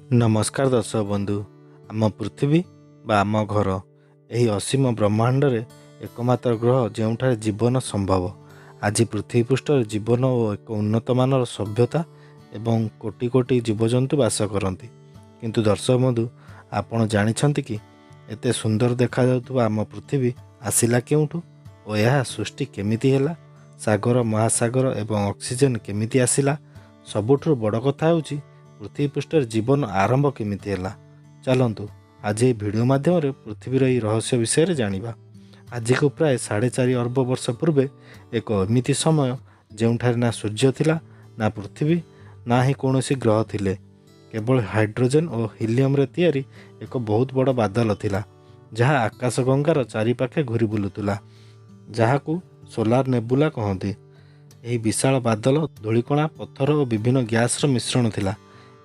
नमस्कार दर्शक बंधु। आम पृथ्वी बा आम घर यही असीम ब्रह्मांड रे एकमात्र ग्रह जोठार जीवन संभव। आज पृथ्वी पृष्ठ जीवन और एक उन्नत मानर सभ्यता एवं कोटि कोटि जीवजंतु बास करती। किंतु दर्शक बंधु, आपण जानिछंती कि एते सुंदर देखा जाउतबा आम पृथ्वी आसिला केउठु और यह सृष्टि केमिति हैला, सागर महासागर एवं ऑक्सीजन केमिति आसिला। सबुठु बड़ कथा होउची पृथ्वी पृष्ठ जीवन आरंभ केमिति हैला। चलंतु आज ये वीडियो माध्यम पृथ्वीर यह रहस्य विषय जानिबा। आज को प्राय 4.5 अरब वर्ष पूर्वे एक एमिति समय जोठार ना सूर्य थिला, ना पृथ्वी, ना ही कौन ग्रह थिले। केवल हाइड्रोजन और हिलियम रे तैयारी एक बहुत बड़ बादल थिला, जहाँ आकाश गंगार चारिपाखे घूरी बुलुतुला, जहाकू सोलार नेबुला कहती। यही विशाल बादल धूलिकणा, पत्थर और विभिन्न गैस मिश्रण थिला।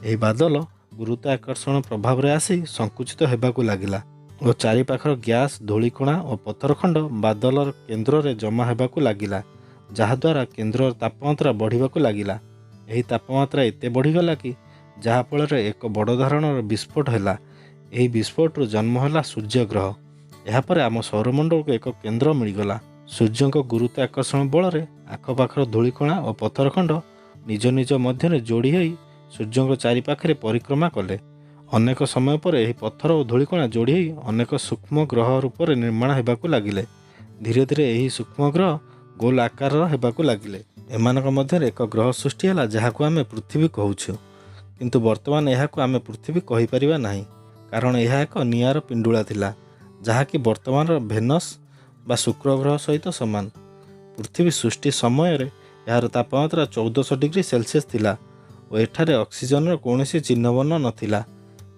यही बादल गुरुत्वाकर्षण प्रभाव रे आसी संकुचित होबाकू लागिला और चारिपाखर गैस, धूलिकणा और पत्थर खंड बादलर केन्द्र रे जमा होबाकू लागिला, जहाद्वारा केन्द्र तापमात्रा बढ़िबाकू लागिला। यही तापमात्रा एते बढ़ीगला कि जहाँफल एक बड़ धरणर विस्फोट हैला। यही विस्फोट जन्म हैला सूर्य ग्रह। यापर आम सौरमंडल को एक केन्द्र मिलगला। सूर्य गुरुत्वाकर्षण बल आखपाखर धूलिकणा और पत्थर खंड निज निज मध्य जोड़ी होई सूर्य चारिपाखे परिक्रमा कले। अनेक समय पर यह पत्थर और धूलिकणा जोड़ी होई अनेक सूक्ष्म ग्रह रूप में निर्माण होगाकू लगिले। धीरे धीरे यही सूक्ष्म ग्रह गोल आकार होगाकू लगिले। एमानक मध्य एक ग्रह सृष्टि है जहां आम पृथ्वी कहूँ। किंतु वर्तमान यह आम पृथ्वी कहीपर ना, कारण यह एक निआर पिंडुला थिला, जहाँकि वर्तमान भेनस बा शुक्र ग्रह सहित सामान। पृथ्वी सृष्टि समय यार तापमात्रा 1400 डिग्री सेल्सियस थिला और एठारे ऑक्सीजन कौन चिन्हवर्ण नथिला।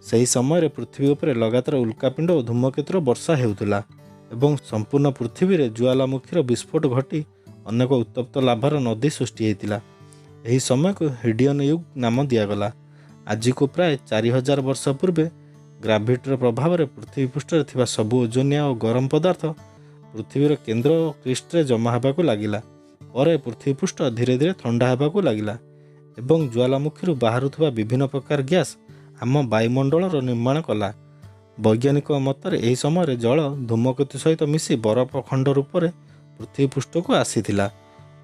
सही समय पृथ्वी उपरे लगातार उल्कापिंड और धूमकेतुर वर्षा हेउथुला एवं संपूर्ण पृथ्वी रे ज्वालामुखीर विस्फोट घटी अनेक उत्तप्त लाभार नदी सृष्टि होता। यही समय को हिडियन युग नाम दिगला। आज को प्राय 4000 वर्ष पूर्वे ग्राविटर प्रभाव में पृथ्वी पृष्ठ थिबा सबु ओजोनिया और गरम पदार्थ पृथ्वीर केन्द्र और क्रिस्ट जमा होगाकू लागिला। पर पृथ्वी पृष्ठ धीरे धीरे ठंडा होगाकू लागिला एवं ज्वालामुखी बाहरुवा विभिन्न प्रकार गैस आम वायुमंडल निर्माण कला। वैज्ञानिक मत यही समय जल धूमकेतु सहित मिसी बरफ खंड रूप में पृथ्वी पृष्ठ को आसीथिला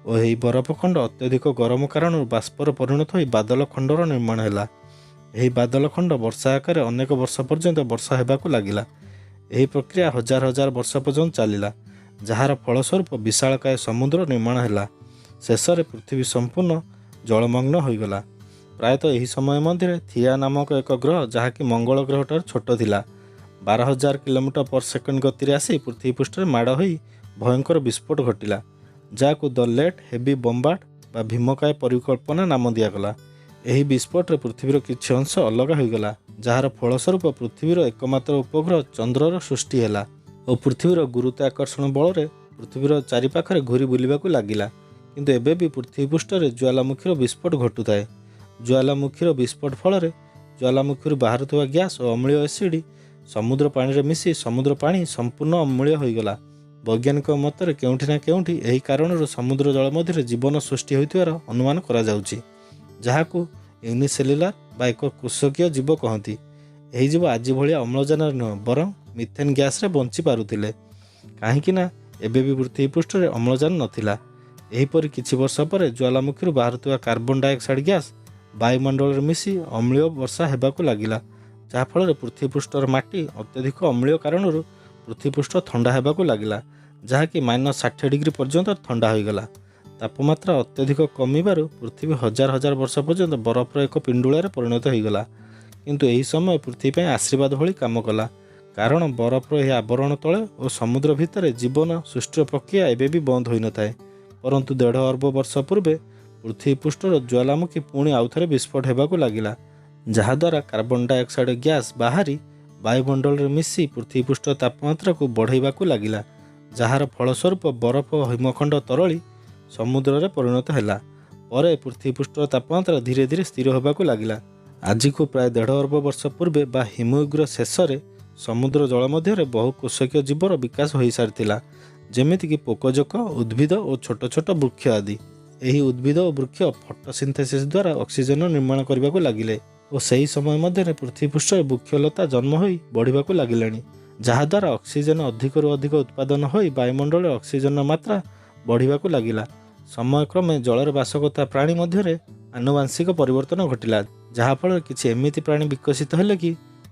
और यही बरफ खंड अत्यधिक गरम कारण बाष्पर परिणत हो बादल खंडर निर्माण हैला। यही बादल खंड वर्षा आकार अनेक वर्ष पर्यंत वर्षा होगाकू लागिला। यही प्रक्रिया हजार हजार वर्ष पर्यंत चलिला, जार फलस्वरूप विशालकाय समुद्र निर्माण हैला। शेष में पृथ्वी संपूर्ण जलमग्न होगला। प्रायतः यही समय मध्य थिया नामक एक ग्रह, जहाँकि मंगल ग्रह ठार छोट थिला, 12,000 किलोमीटर पर सेकेंड गति आसी पृथ्वी पृष्ठ माड़ हो भयंकर विस्फोट घटिला, जहाँ द लेट हेवी बम्बार्ड बा भीमकाय परिकल्पना नाम दिगला। यही विस्फोट पृथ्वीर किछि अंश अलग होगला, जार फलस्वरूप पृथ्वीर एकमात्र उपग्रह चंद्रर सृष्टि हैला और पृथ्वीर गुरुत्वाकर्षण बल पृथ्वीर चारिपाखे घूरी बुलवाकू लागिला। किंतु एबे भी पृथ्वी पृष्ठ ज्वालामुखीर विस्फोट घटुए। ज्वालामुखीर विस्फोट फल ज्वालामुखी बाहर गैस और अम्लीय एसिड समुद्र पानी रे मिसी समुद्र पानी संपूर्ण अम्लीय होगला। वैज्ञानिक मत केउठी ना केउठी यही कारण समुद्र जल मध्य जीवन सृष्टि होइतिबार अनुमान करा जाउची, जहाकू यूनिसेल्युलार बा एक कृषकीय जीव कहती। यही जीव आज भाया अम्लजान नुह बरं मिथेन गैस रे बंची पारुथिले, काहींकि ना एबे भी पृथ्वी पृष्ठ अम्लजान नथिला। एहीपरि किछि वर्ष पर ज्वालामुखी बाहर कार्बन डाइऑक्साइड गैस वायुमंडल मिसी अम्लीय वर्षा होगाकू लागिला, जहाँफल पृथ्वी पृष्ठर माटी अत्यधिक अम्लीय कारण पृथ्वी पृष्ठ ठंडा होगाकू लागिला, जहाँकि -60 डिग्री पर्यंत ठंडा होगला। तापमात्रा अत्यधिक कमिबारु पृथ्वी हजार हजार वर्ष पर्यंत बरफर एक पिंडुलार परिणत होगला। किंतु यही समय पृथ्वी आशीर्वाद भली काम कला, कारण बरफर यह आवरण तले और समुद्र भितर जीवन सृष्टि प्रक्रिया एबे भी बंद होई नथाए। परंतु 1.5 अरब वर्ष पूर्वे पृथ्वी पृष्ठर ज्वालामुखी पुणी आउथरे विस्फोट होगाकू लागिला, जहाद्वारा कार्बन डाइऑक्साइड गैस बाहरी वायुमंडल में मिसी पृथ्वी पृष्ठ तापमात्रा को बढ़ाइबाकू लागिला, जार फलस्वरूप बरफ और हिमखंड तरली समुद्र रे परिणत हैला। पर पृथ्वी पृष्ठर तापमात्रा धीरे धीरे स्थिर होगाकू लागिला। आज को प्राय 1.5 अरब वर्ष पूर्वे बा हिमयुगर शेष समुद्र जल मध्य बहु कोशकीय जीवर विकास हो सारी, जेमितिक पोकजोक, उद्भिद और छोट छोट वृक्ष आदि। यही उद्भिद और वृक्ष फोटोसिंथेसिस द्वारा ऑक्सीजन निर्माण करने को लगिले ଓ ସେହି ସମୟ ମଧ୍ୟରେ ପୃଥିବୀ ପୃଷ୍ଠରେ ବୃକ୍ଷଲତା ଜନ୍ମ ହୋଇ ବଢ଼ିବାକୁ ଲାଗିଲାଣି, ଯାହାଦ୍ୱାରା ଅକ୍ସିଜେନ ଅଧିକରୁ ଅଧିକ ଉତ୍ପାଦନ ହୋଇ ବାୟୁମଣ୍ଡଳରେ ଅକ୍ସିଜେନର ମାତ୍ରା ବଢ଼ିବାକୁ ଲାଗିଲା। ସମୟକ୍ରମେ ଜଳରେ ବାସ କରୁଥିବା ପ୍ରାଣୀ ମଧ୍ୟରେ ଆନୁବାଂଶିକ ପରିବର୍ତ୍ତନ ଘଟିଲା, ଯାହାଫଳରେ କିଛି ଏମିତି ପ୍ରାଣୀ ବିକଶିତ ହେଲେ କି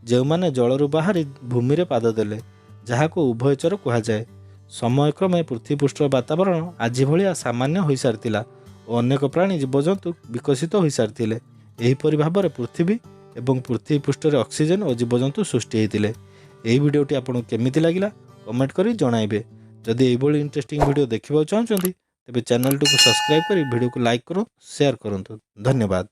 ଯେଉଁମାନେ ଜଳରୁ ବାହାରି ଭୂମିରେ ପାଦ ଦେଲେ, ଯାହାକୁ ଉଭୟଚର କୁହାଯାଏ। ସମୟକ୍ରମେ ପୃଥିବୀ ପୃଷ୍ଠର ବାତାବରଣ ଆଜି ଭଳିଆ ସାମାନ୍ୟ ହୋଇସାରିଥିଲା ଓ ଅନେକ ପ୍ରାଣୀ ଜୀବଜନ୍ତୁ ବିକଶିତ ହୋଇସାରିଥିଲେ। ଏହିପରି ଭାବରେ ପୃଥିବୀ ଏବଂ ପୃଥିବୀ ପୃଷ୍ଠରେ ଅକ୍ସିଜେନ ଓ ଜୀବଜନ୍ତୁ ସୃଷ୍ଟି ହୋଇଥିଲେ। ଏହି ଭିଡ଼ିଓଟି ଆପଣଙ୍କୁ କେମିତି ଲାଗିଲା କମେଣ୍ଟ କରି ଜଣାଇବେ। ଯଦି ଏଇଭଳି ଇଣ୍ଟରେଷ୍ଟିଂ ଭିଡ଼ିଓ ଦେଖିବାକୁ ଚାହୁଁଛନ୍ତି ତେବେ ଚ୍ୟାନେଲଟିକୁ ସବସ୍କ୍ରାଇବ୍ କରି ଭିଡ଼ିଓକୁ ଲାଇକ୍ କରନ୍ତୁ, ସେୟାର କରନ୍ତୁ। ଧନ୍ୟବାଦ।